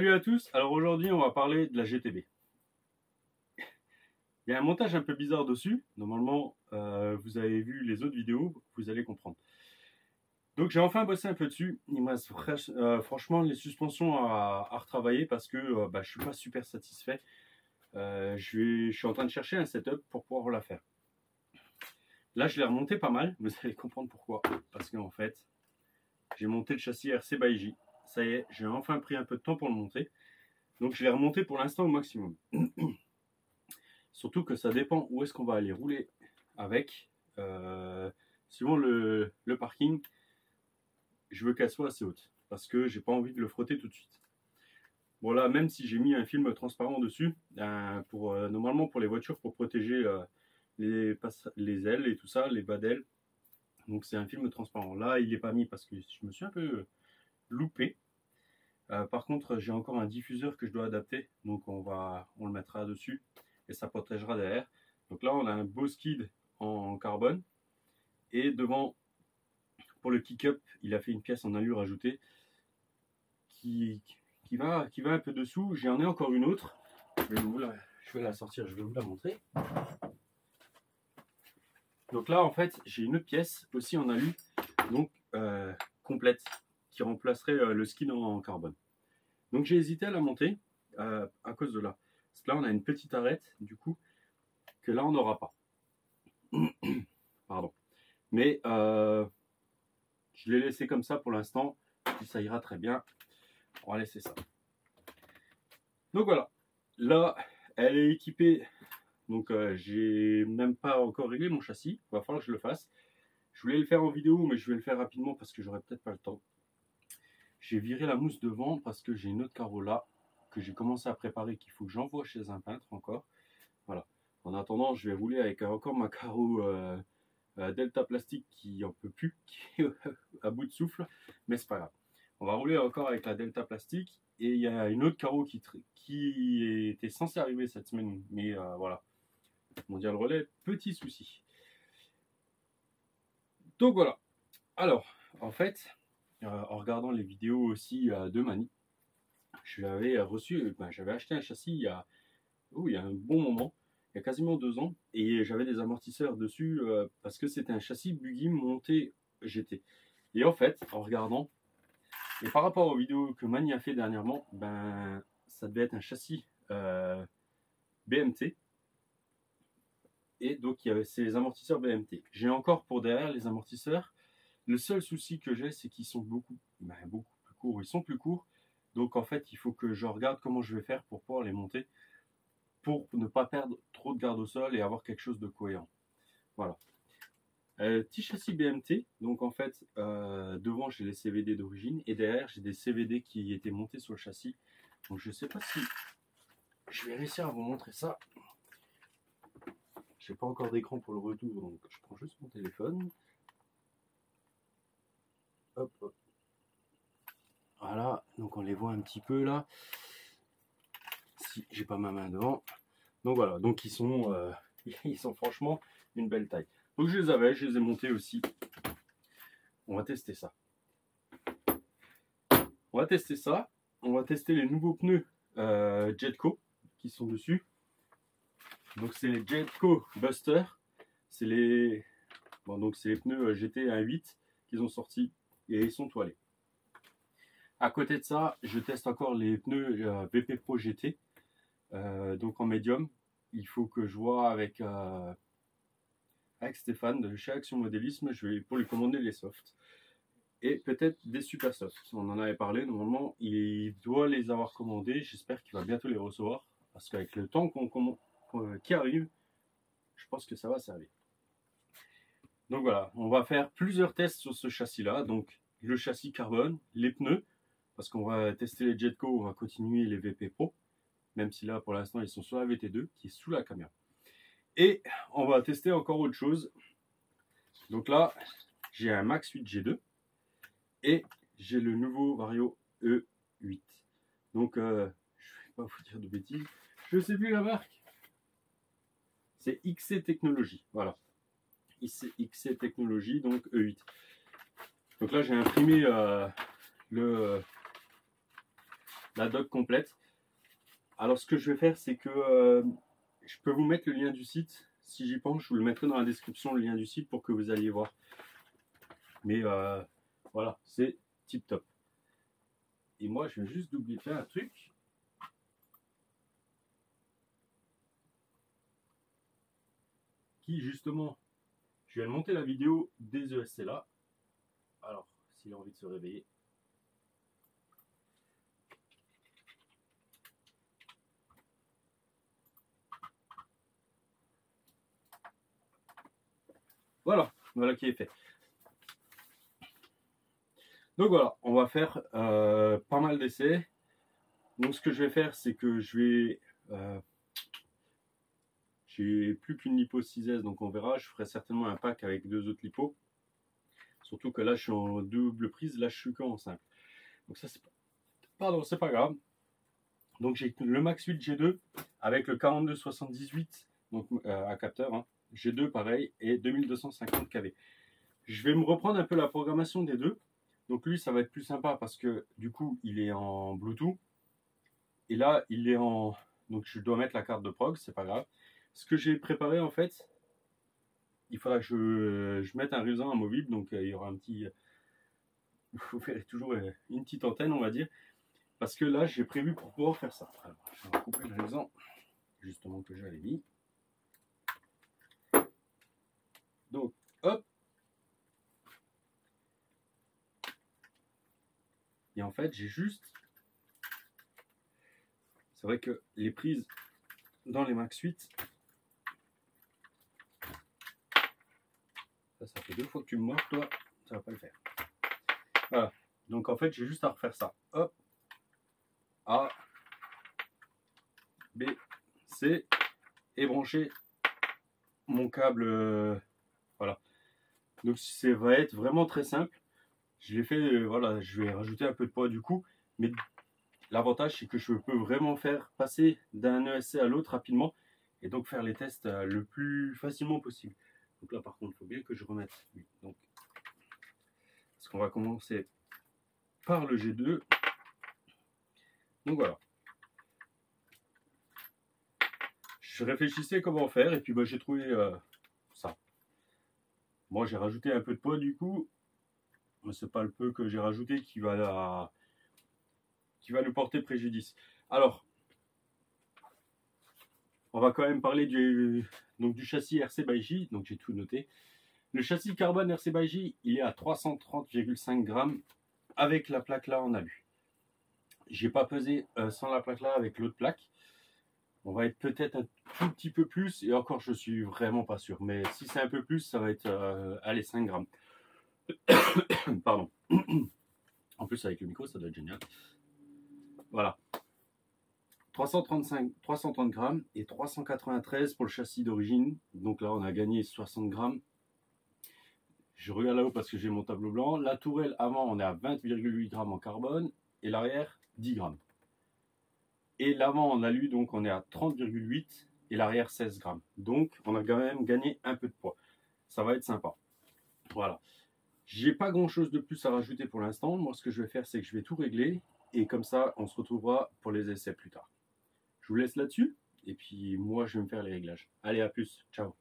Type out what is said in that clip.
Salut à tous, alors aujourd'hui on va parler de la GTB. Il y a un montage un peu bizarre dessus, normalement vous avez vu les autres vidéos, vous allez comprendre. Donc j'ai enfin bossé un peu dessus, il me reste franchement les suspensions à retravailler parce que je suis pas super satisfait. Je suis en train de chercher un setup pour pouvoir la faire. Là je l'ai remonté pas mal, vous allez comprendre pourquoi. Parce qu'en fait, j'ai monté le châssis RC Baiji, ça y est, j'ai enfin pris un peu de temps pour le monter. Donc je l'ai remonté pour l'instant au maximum. Surtout que ça dépend où est-ce qu'on va aller rouler avec. Suivant le parking, je veux qu'elle soit assez haute. Parce que j'ai pas envie de le frotter tout de suite. Bon là, même si j'ai mis un film transparent dessus, normalement pour les voitures, pour protéger les ailes et tout ça, les bas d'ailes. Donc c'est un film transparent. Là, il n'est pas mis parce que je me suis un peu loupé. Par contre, j'ai encore un diffuseur que je dois adapter. Donc on le mettra dessus. Et ça protégera derrière. Donc là on a un beau skid en carbone et devant pour le kick-up il a fait une pièce en allure ajoutée qui va un peu dessous. J'en ai encore une autre, je vais la sortir, je vais vous la montrer. Donc là en fait j'ai une autre pièce aussi en alu, donc complète, qui remplacerait le skid en carbone. Donc j'ai hésité à la monter à cause de là, parce que là on a une petite arête du coup que là on n'aura pas. Pardon. Mais je l'ai laissé comme ça pour l'instant, ça ira très bien. On va laisser ça. Donc voilà, là elle est équipée, donc j'ai même pas encore réglé mon châssis, il va falloir que je le fasse. Je voulais le faire en vidéo, mais je vais le faire rapidement parce que j'aurai peut-être pas le temps. J'ai viré la mousse devant parce que j'ai une autre carreau là que j'ai commencé à préparer, qu'il faut que j'envoie chez un peintre encore. Voilà. En attendant, je vais rouler avec encore ma carreau Delta Plastique qui en peut plus, qui est à bout de souffle, mais c'est pas grave. On va rouler encore avec la Delta Plastique et il y a une autre carreau qui était censée arriver cette semaine, mais voilà. Mondial Relais, petit souci. Donc voilà. Alors, en fait, en regardant les vidéos aussi de Mani, j'avais acheté un châssis il y a un bon moment, il y a quasiment 2 ans, et j'avais des amortisseurs dessus parce que c'était un châssis buggy monté GT. Et en fait, en regardant, et par rapport aux vidéos que Mani a fait dernièrement, ça devait être un châssis BMT. Et donc il y avait ces amortisseurs BMT. J'ai encore pour derrière les amortisseurs. Le seul souci que j'ai, c'est qu'ils sont beaucoup plus courts. Ils sont plus courts. Donc en fait, il faut que je regarde comment je vais faire pour pouvoir les monter, pour ne pas perdre trop de garde au sol et avoir quelque chose de cohérent. Voilà. Petit châssis BMT, donc en fait devant j'ai les CVD d'origine et derrière j'ai des CVD qui étaient montés sur le châssis. Donc je sais pas si je vais réussir à vous montrer ça. J'ai pas encore d'écran pour le retour, donc je prends juste mon téléphone. Hop, hop. Voilà, donc on les voit un petit peu là. Si j'ai pas ma main devant. Donc voilà, donc ils sont franchement une belle taille. Donc je les ai montés aussi. On va tester ça. On va tester ça. On va tester les nouveaux pneus Jetco qui sont dessus. Donc c'est les Jetco Buster. C'est les pneus GT 1.8 qu'ils ont sortis et ils sont toilés. À côté de ça, je teste encore les pneus VP Pro GT. Donc en médium. Il faut que je vois avec Stéphane de chez Action Modélisme, pour lui commander les softs. Et peut-être des super softs. On en avait parlé, normalement il doit les avoir commandés. J'espère qu'il va bientôt les recevoir. Parce qu'avec le temps qui arrive, je pense que ça va servir. Donc voilà, on va faire plusieurs tests sur ce châssis là. Donc le châssis carbone, les pneus, parce qu'on va tester les Jetco, on va continuer les VP Pro. Même si là pour l'instant ils sont sur la VT2 qui est sous la caméra. Et on va tester encore autre chose. Donc là j'ai un Max 8 G2 et j'ai le nouveau Vario E8. Donc je ne vais pas vous dire de bêtises, je ne sais plus la marque. C'est XC Technologies, voilà. XC Technologies, donc E8. Donc là j'ai imprimé la doc complète. Alors ce que je vais faire, c'est que je peux vous mettre le lien du site. Si j'y pense, je vous le mettrai dans la description, le lien du site pour que vous alliez voir. Mais voilà, c'est tip top. Et moi, je viens juste d'oublier de faire un truc. Qui justement, je viens de monter la vidéo des ESC là. Alors, s'il a envie de se réveiller. Voilà qui est fait. Donc voilà, on va faire pas mal d'essais. Donc ce que je vais faire, c'est que je vais... j'ai plus qu'une lipo 6S, donc on verra. Je ferai certainement un pack avec 2 autres lipos. Surtout que là, je suis en double prise. Là, je suis qu'en simple. Donc ça, c'est pas... Pardon, c'est pas grave. Donc j'ai le Max 8 G2 avec le 4278 donc, à capteur. Hein. G2 pareil et 2250 kV. Je vais me reprendre un peu la programmation des deux. Donc lui, ça va être plus sympa parce que du coup, il est en Bluetooth. Et là, il est en... Donc je dois mettre la carte de prog, c'est pas grave. Ce que j'ai préparé en fait, il faudra que je mette un réseau amovible. Donc il y aura un petit... Vous verrez toujours une petite antenne, on va dire. Parce que là, j'ai prévu pour pouvoir faire ça. Alors, je vais couper le réseau, justement, que j'avais mis. Donc, hop. Et en fait, j'ai juste... C'est vrai que les prises dans les Max 8, ça fait 2 fois que tu me mords, toi, ça va pas le faire. Voilà. Donc en fait, j'ai juste à refaire ça. Hop. A, B, C. Et brancher mon câble. Voilà. Donc ça va être vraiment très simple. Je l'ai fait, voilà, je vais rajouter un peu de poids du coup. Mais l'avantage, c'est que je peux vraiment faire passer d'un ESC à l'autre rapidement. Et donc faire les tests le plus facilement possible. Donc là, par contre, il faut bien que je remette. Donc, parce qu'on va commencer par le G2. Donc voilà. Je réfléchissais comment faire et puis bah, j'ai trouvé ça. Moi, j'ai rajouté un peu de poids du coup. Mais c'est pas le peu que j'ai rajouté qui va nous porter préjudice. Alors, on va quand même parler du châssis RC by J. Donc j'ai tout noté. Le châssis carbone RC by J, il est à 330,5 grammes avec la plaque là en alu. J'ai pas pesé sans la plaque là avec l'autre plaque. On va être peut-être un tout petit peu plus, et encore je suis vraiment pas sûr. Mais si c'est un peu plus, ça va être allez, 5 grammes. Pardon. En plus avec le micro, ça doit être génial. Voilà. 330 grammes et 393 pour le châssis d'origine. Donc là, on a gagné 60 grammes. Je regarde là-haut parce que j'ai mon tableau blanc. La tourelle avant, on est à 20,8 grammes en carbone et l'arrière, 10 grammes. Et l'avant en alu, donc on est à 30,8 et l'arrière, 16 grammes. Donc, on a quand même gagné un peu de poids. Ça va être sympa. Voilà. J'ai pas grand-chose de plus à rajouter pour l'instant. Moi, ce que je vais faire, c'est que je vais tout régler. Et comme ça, on se retrouvera pour les essais plus tard. Je vous laisse là-dessus. Et puis, moi, je vais me faire les réglages. Allez, à plus. Ciao.